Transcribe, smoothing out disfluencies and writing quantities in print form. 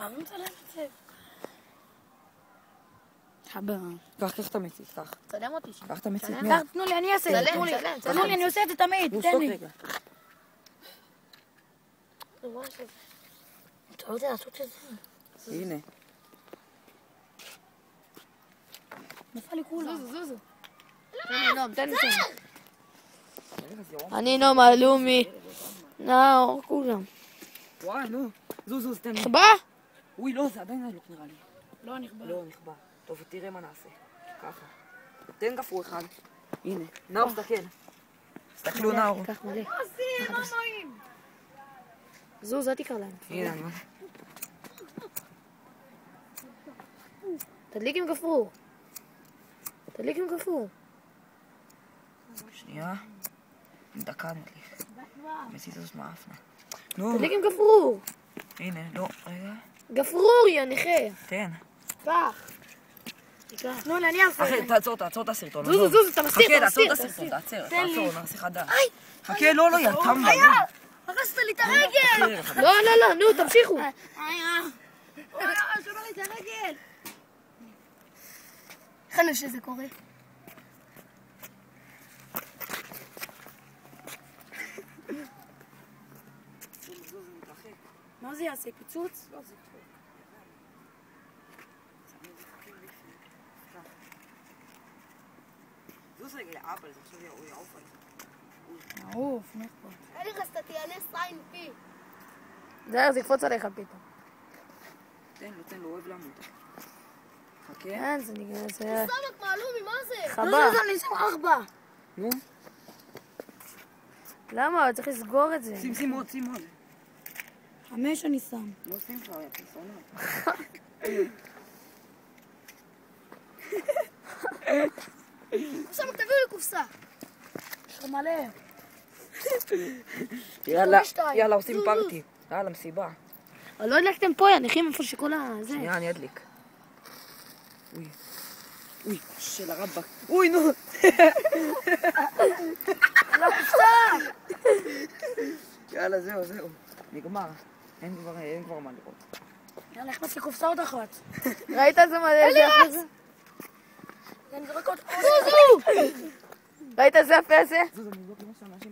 חייבים לצלם את זה. חבר. קח את המצית, קח. צלם אותי. קח את המצית. תנו לי, אני אעשה את זה. תנו לי, אני עושה את זה תמיד. תן לי. אתה יודע לעשות את זה. הנה. נפל לי כולה. זוזו. תן לי. אני נום אלומי. נאור, כולם. וואי, נו. זוז, תן לי. נכבה? אוי, לא, זה עדיין לא נראה לי. לא נכבה. לא, נכבה. טוב, תראה מה נעשה. ככה. תן גפרור אחד. הנה. נאור, תסתכל. תסתכלו, נאור. קח מלא. עושים, ממאים. זוז, אל תקרא להם. הנה, אני... תדליק עם גפרור. תדליק עם גפרור. שנייה. דקה נדליק. מצית הזאת מאפנה. נו. תדליק עם גפרור. הנה, לא, רגע. גפרור, יא נכה. תן. קח. תנו לי, אני אעשה. אחי, תעצור את הסרטון. זוז, אתה מסתיר, חכה, אתה תעצור מסתיר. את הסרטון, תעצור, לי. נעשה חדש. חכה, לא, יא טמבה. הרסת לי את הרגל! לא, נו, תמשיכו. שובר לי את הרגל! איך אני חושב שזה קורה? מה זה יעשה? פיצוץ? זוז רגע לאבא, זה עכשיו הוא יעוף על זה. מעוף, נכון. אני רסתתי, אני סיין פי. זה יקפוץ עליך פתאום. תן לו, אוהב למות. חכה. כן, זה נגמר, זה... סמק מעלומי, מה זה? חבה. אני שם 4. נו, למה? צריך לסגור את זה. שים עוד. 5 אני שם. לא שים כבר, יא פרסונה. סמק, תביאו לי קופסה. יש לך מלא. יאללה, עושים פארטי. יאללה, מסיבה. אבל לא הדלקתם פה, יא נכים, איפה שכל זה. שנייה, אני אדליק. אוי, של הרבק. אוי, נו. יאללה, זהו. נגמר. אין כבר מה לראות. יאללה, הכנס לי קופסה עוד אחת. ראית איזה מלא? אני זורק עוד... ראית איזה יפה זה?